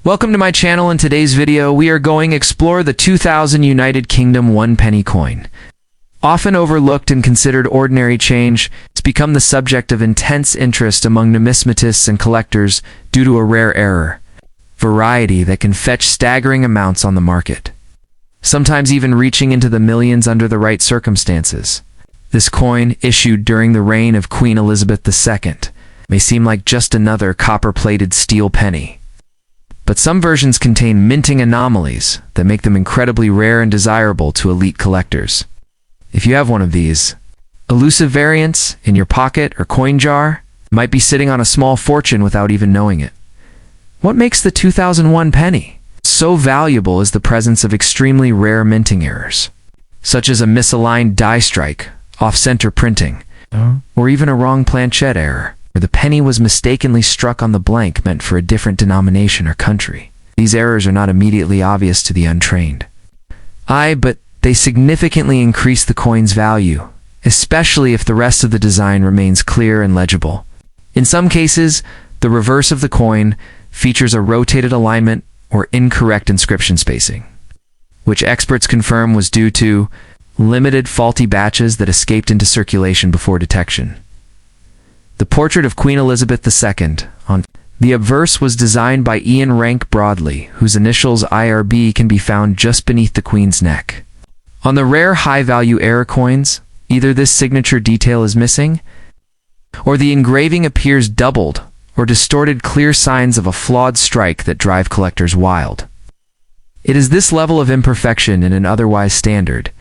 Welcome to my channel. In today's video, we are going to explore the 2000 United Kingdom 1 penny coin. Often overlooked and considered ordinary change, it's become the subject of intense interest among numismatists and collectors due to a rare error variety that can fetch staggering amounts on the market, sometimes even reaching into the millions under the right circumstances. This coin, issued during the reign of Queen Elizabeth II, may seem like just another copper-plated steel penny. But some versions contain minting anomalies that make them incredibly rare and desirable to elite collectors. If you have one of these elusive variants in your pocket or coin jar, might be sitting on a small fortune without even knowing it. What makes the 2001 penny so valuable is the presence of extremely rare minting errors, such as a misaligned die strike, off-center printing, or even a wrong planchette error, where the penny was mistakenly struck on the blank meant for a different denomination or country. These errors are not immediately obvious to the untrained eye, but they significantly increase the coin's value, especially if the rest of the design remains clear and legible. In some cases, the reverse of the coin features a rotated alignment or incorrect inscription spacing, which experts confirm was due to limited faulty batches that escaped into circulation before detection. The portrait of Queen Elizabeth II on the obverse was designed by Ian Rank Broadley, whose initials IRB can be found just beneath the Queen's neck. On the rare high-value error coins, either this signature detail is missing, or the engraving appears doubled or distorted, clear signs of a flawed strike that drive collectors wild. It is this level of imperfection in an otherwise standard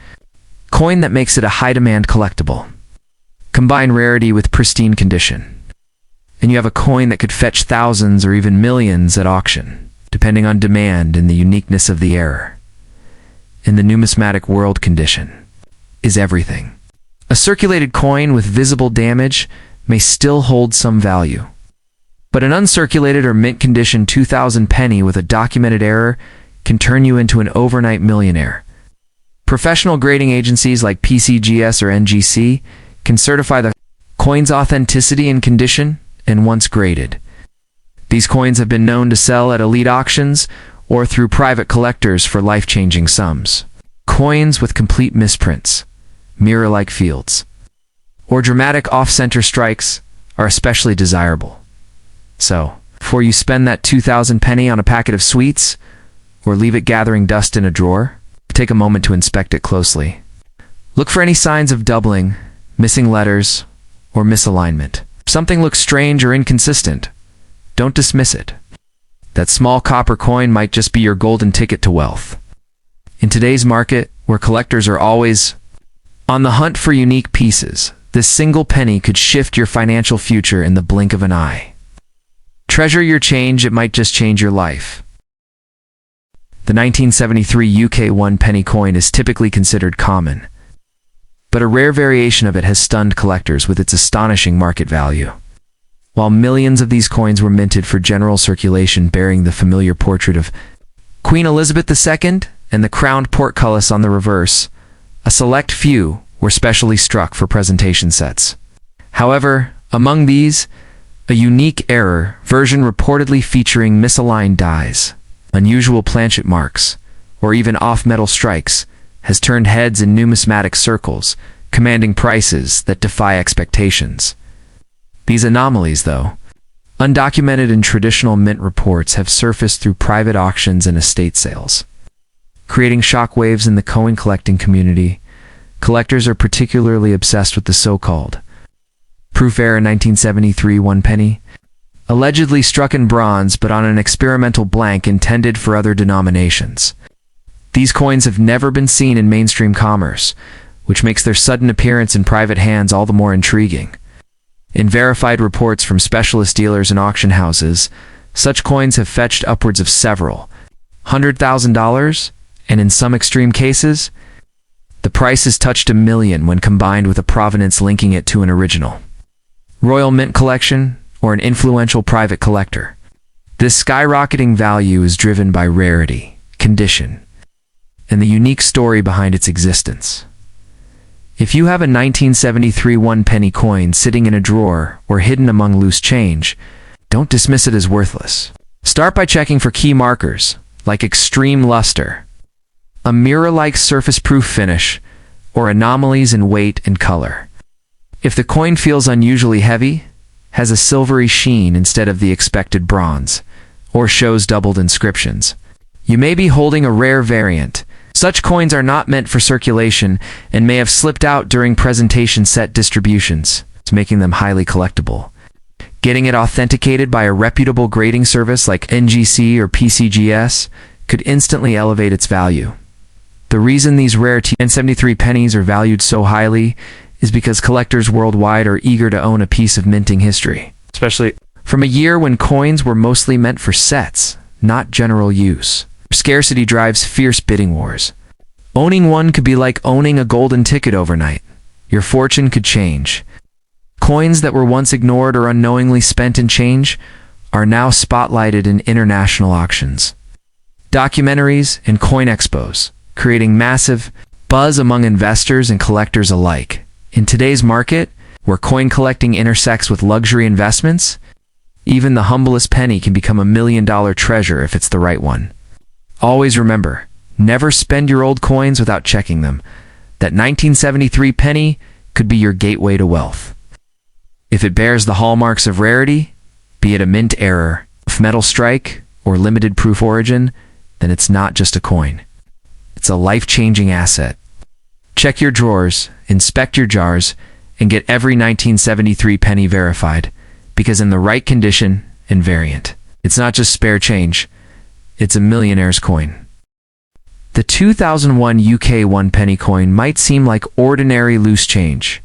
coin that makes it a high-demand collectible. Combine rarity with pristine condition, and you have a coin that could fetch thousands or even millions at auction, depending on demand and the uniqueness of the error. In the numismatic world, condition is everything. A circulated coin with visible damage may still hold some value, but an uncirculated or mint condition 2000 penny with a documented error can turn you into an overnight millionaire. Professional grading agencies like PCGS or NGC can certify the coin's authenticity and condition, and once graded, these coins have been known to sell at elite auctions or through private collectors for life-changing sums. Coins with complete misprints, mirror-like fields, or dramatic off-center strikes are especially desirable. So, before you spend that 2000 penny on a packet of sweets, or leave it gathering dust in a drawer, take a moment to inspect it closely. Look for any signs of doubling, missing letters, or misalignment. If something looks strange or inconsistent, don't dismiss it. That small copper coin might just be your golden ticket to wealth. In today's market, where collectors are always on the hunt for unique pieces, this single penny could shift your financial future in the blink of an eye. Treasure your change, it might just change your life. The 1973 UK 1 penny coin is typically considered common, but a rare variation of it has stunned collectors with its astonishing market value. While millions of these coins were minted for general circulation bearing the familiar portrait of Queen Elizabeth II and the crowned portcullis on the reverse, a select few were specially struck for presentation sets. However, among these, a unique error version reportedly featuring misaligned dies, unusual planchet marks, or even off-metal strikes has turned heads in numismatic circles, commanding prices that defy expectations. These anomalies, though, undocumented in traditional mint reports, have surfaced through private auctions and estate sales, creating shockwaves in the coin collecting community. Collectors are particularly obsessed with the so-called proof error 1973 1 penny, allegedly struck in bronze but on an experimental blank intended for other denominations. These coins have never been seen in mainstream commerce, which makes their sudden appearance in private hands all the more intriguing. In verified reports from specialist dealers and auction houses, such coins have fetched upwards of several $100,000, and in some extreme cases, the price has touched $1 million when combined with a provenance linking it to an original Royal Mint collection or an influential private collector. This skyrocketing value is driven by rarity, condition, and the unique story behind its existence. If you have a 1973 1 penny coin sitting in a drawer or hidden among loose change, don't dismiss it as worthless. Start by checking for key markers, like extreme luster, a mirror-like surface-proof finish, or anomalies in weight and color. If the coin feels unusually heavy, has a silvery sheen instead of the expected bronze, or shows doubled inscriptions, you may be holding a rare variant. Such coins are not meant for circulation and may have slipped out during presentation set distributions, making them highly collectible. Getting it authenticated by a reputable grading service like NGC or PCGS could instantly elevate its value. The reason these rare 1073 pennies are valued so highly is because collectors worldwide are eager to own a piece of minting history, especially from a year when coins were mostly meant for sets, not general use. Scarcity drives fierce bidding wars. Owning one could be like owning a golden ticket overnight. Your fortune could change. Coins that were once ignored or unknowingly spent in change are now spotlighted in international auctions, documentaries, and coin expos, creating massive buzz among investors and collectors alike. In today's market, where coin collecting intersects with luxury investments, even the humblest penny can become $1 million treasure if it's the right one. Always remember, never spend your old coins without checking them. That 1973 penny could be your gateway to wealth. If it bears the hallmarks of rarity, be it a mint error, metal strike, or limited proof origin, then it's not just a coin. It's a life-changing asset. Check your drawers, inspect your jars, and get every 1973 penny verified, because in the right condition and variant, it's not just spare change, it's a millionaire's coin. The 2001 UK 1 penny coin might seem like ordinary loose change,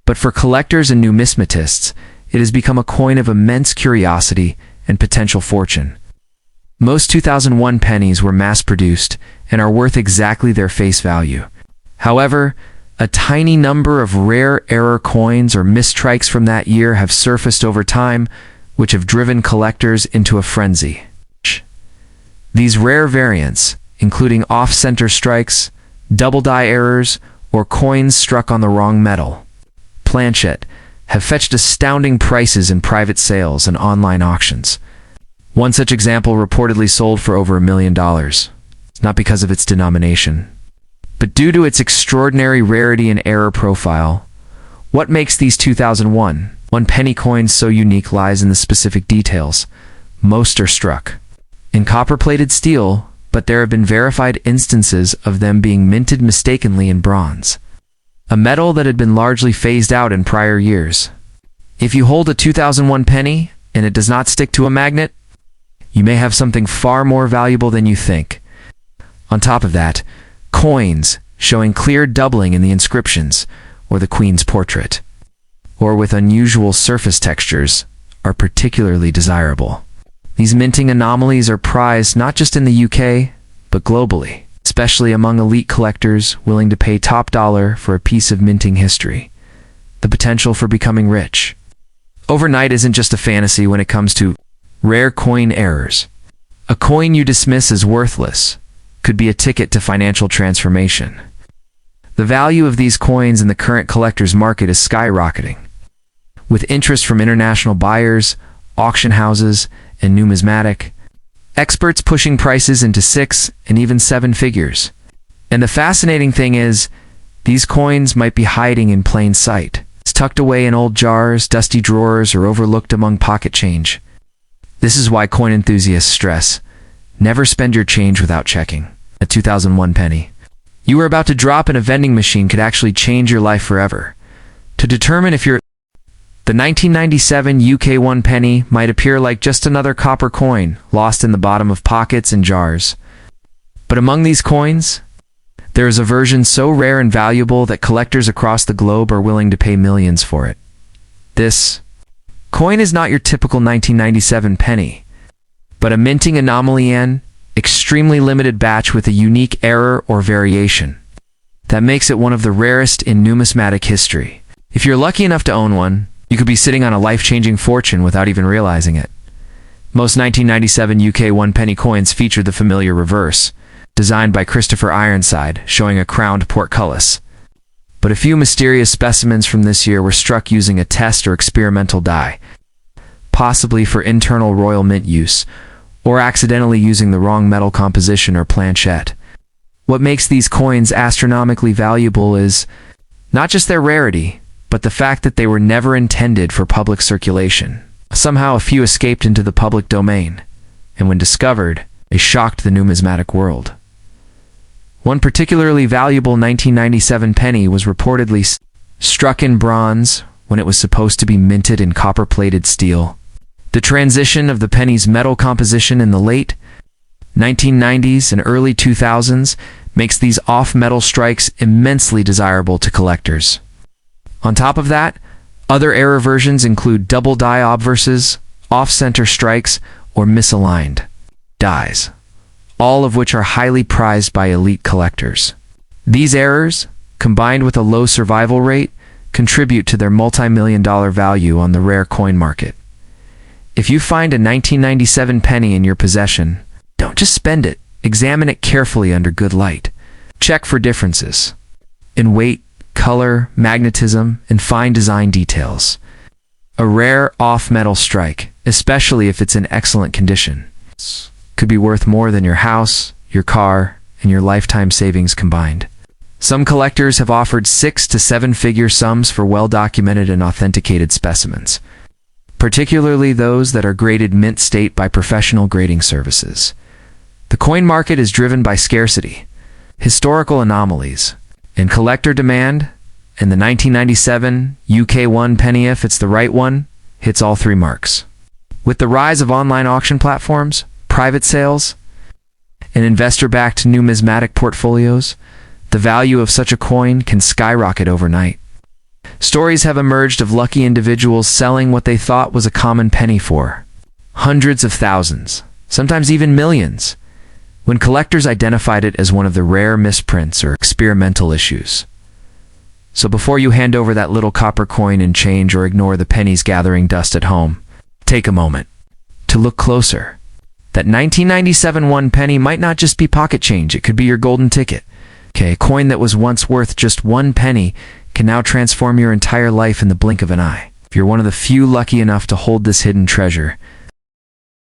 but for collectors and numismatists, it has become a coin of immense curiosity and potential fortune. Most 2001 pennies were mass-produced and are worth exactly their face value. However, a tiny number of rare error coins or mistrikes from that year have surfaced over time, which have driven collectors into a frenzy. These rare variants, including off-center strikes, double-die errors, or coins struck on the wrong metal, planchet, have fetched astounding prices in private sales and online auctions. One such example reportedly sold for over $1 million, not because of its denomination, but due to its extraordinary rarity and error profile. What makes these 2001 penny coins so unique lies in the specific details. Most are struck in copper-plated steel, but there have been verified instances of them being minted mistakenly in bronze, a metal that had been largely phased out in prior years. If you hold a 2001 penny and it does not stick to a magnet, you may have something far more valuable than you think. On top of that, coins showing clear doubling in the inscriptions or the Queen's portrait, or with unusual surface textures, are particularly desirable. These minting anomalies are prized not just in the UK, but globally, especially among elite collectors willing to pay top dollar for a piece of minting history. The potential for becoming rich overnight isn't just a fantasy when it comes to rare coin errors. A coin you dismiss as worthless could be a ticket to financial transformation. The value of these coins in the current collector's market is skyrocketing, with interest from international buyers, auction houses, and numismatic experts pushing prices into 6 and even 7 figures. And the fascinating thing is, these coins might be hiding in plain sight, tucked away in old jars, dusty drawers, or overlooked among pocket change. This is why coin enthusiasts stress, never spend your change without checking. A 2001 penny you were about to drop in a vending machine could actually change your life forever. To determine if you're the 1997 UK 1 penny might appear like just another copper coin lost in the bottom of pockets and jars. But among these coins, there is a version so rare and valuable that collectors across the globe are willing to pay millions for it. This coin is not your typical 1997 penny, but a minting anomaly, an extremely limited batch with a unique error or variation that makes it one of the rarest in numismatic history. If you're lucky enough to own one, you could be sitting on a life-changing fortune without even realizing it. Most 1997 UK 1 penny coins featured the familiar reverse, designed by Christopher Ironside, showing a crowned portcullis. But a few mysterious specimens from this year were struck using a test or experimental die, possibly for internal royal mint use, or accidentally using the wrong metal composition or planchette. What makes these coins astronomically valuable is not just their rarity, but the fact that they were never intended for public circulation. Somehow a few escaped into the public domain, and when discovered, they shocked the numismatic world. One particularly valuable 1997 penny was reportedly struck in bronze when it was supposed to be minted in copper-plated steel. The transition of the penny's metal composition in the late 1990s and early 2000s makes these off-metal strikes immensely desirable to collectors. On top of that, other error versions include double die obverses, off-center strikes, or misaligned dies, all of which are highly prized by elite collectors. These errors, combined with a low survival rate, contribute to their multi-million-dollar value on the rare coin market. If you find a 1997 penny in your possession, don't just spend it. Examine it carefully under good light. Check for differences in weight, color, magnetism, and fine design details. A rare off-metal strike, especially if it's in excellent condition, could be worth more than your house, your car, and your lifetime savings combined. Some collectors have offered 6- to 7-figure sums for well-documented and authenticated specimens, particularly those that are graded mint state by professional grading services. The coin market is driven by scarcity, historical anomalies, and collector demand, and the 1997 UK1 penny, if it's the right one, hits all three marks. With the rise of online auction platforms, private sales, and investor-backed numismatic portfolios, the value of such a coin can skyrocket overnight. Stories have emerged of lucky individuals selling what they thought was a common penny for hundreds of thousands, sometimes even millions, when collectors identified it as one of the rare misprints or experimental issues. So before you hand over that little copper coin and change or ignore the pennies gathering dust at home, take a moment to look closer. That 1997 one penny might not just be pocket change, it could be your golden ticket. Okay, a coin that was once worth just 1 penny can now transform your entire life in the blink of an eye. If you're one of the few lucky enough to hold this hidden treasure,